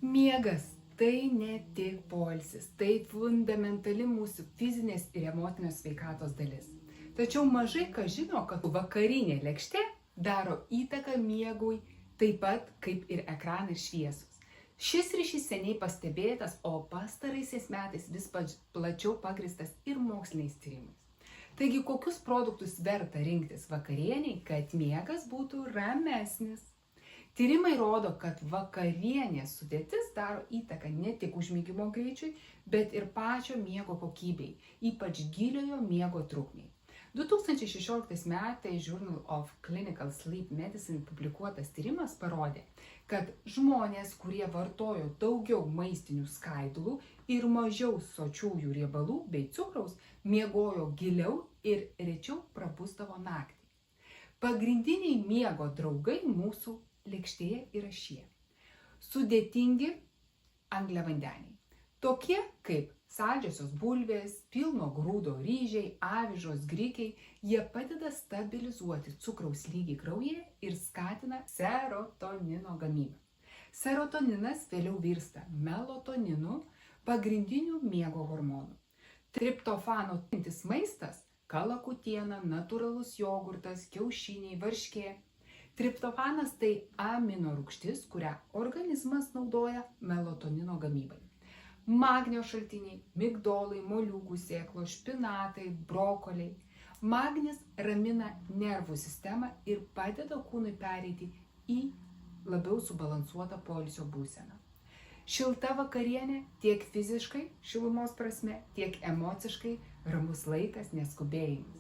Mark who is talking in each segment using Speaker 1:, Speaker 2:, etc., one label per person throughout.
Speaker 1: Miegas tai ne tik poilsis, tai fundamentali mūsų fizinės ir emocinės sveikatos dalis. Tačiau mažai kas žino, kad vakarinė lėkštė daro įtaką miegui taip pat kaip ir ekranai ir šviesos. Šis ryšys seniai pastebėtas, o pastaraisiais metais vis plačiau pagristas ir moksliniais tyrimais. Taigi, kokius produktus verta rinktis vakarieniai, kad miegas būtų ramesnis? Tyrimai rodo, kad vakarienės sudėtis daro įtaką ne tik užmigimo greičiui, bet ir pačio miego kokybei, ypač giliojo miego trukmei. 2016 metais Journal of Clinical Sleep Medicine publikuotas tyrimas parodė, kad žmonės, kurie vartojo daugiau maistinių skaidulų ir mažiau sočiųjų riebalų bei cukraus, miegojo giliau ir rečiau prabusdavo naktį. Pagrindiniai miego draugai mūsų lėkštėje yra šie. Sudėtingi angliavandeniai. Tokie kaip saldžiosios bulvės, pilno grūdo ryžiai, avižos, grikiai, jie padeda stabilizuoti cukraus lygį kraujyje ir skatina serotonino gamybą. Serotoninas vėliau virsta melatoninu, pagrindiniu miego hormonu. Triptofano turintis maistas – kalakutiena, natūralus jogurtas, kiaušiniai, varškė. Triptofanas tai amino rūgštis, kurią organizmas naudoja melatonino gamybai. Magnio šaltiniai – migdolai, moliūgų sėklos, špinatai, brokoliai. Magnis ramina nervų sistemą ir padeda kūnui pereiti į labiau subalansuotą poilsio būseną. Šilta vakarienė tiek fiziškai, šilumos prasme, tiek emociškai ramus laikas, neskubėjimas.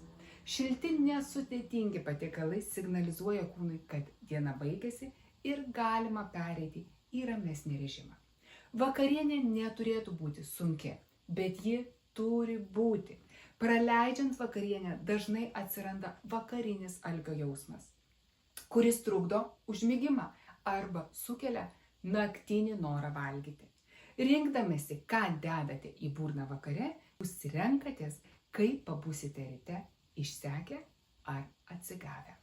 Speaker 1: Šilti nesudėtingi patiekalai signalizuoja kūnui, kad diena baigėsi ir galima pereiti į ramesnį režimą. Vakarienė neturėtų būti sunki, bet ji turi būti. Praleidžiant vakarienę dažnai atsiranda vakarinis alkio jausmas, kuris trukdo užmigimą arba sukelia naktinį norą valgyti. Rinkdamėsi, ką dedate į burną vakare, jūs renkatės, kaip pabusite ryte išsekę ar atsigavę.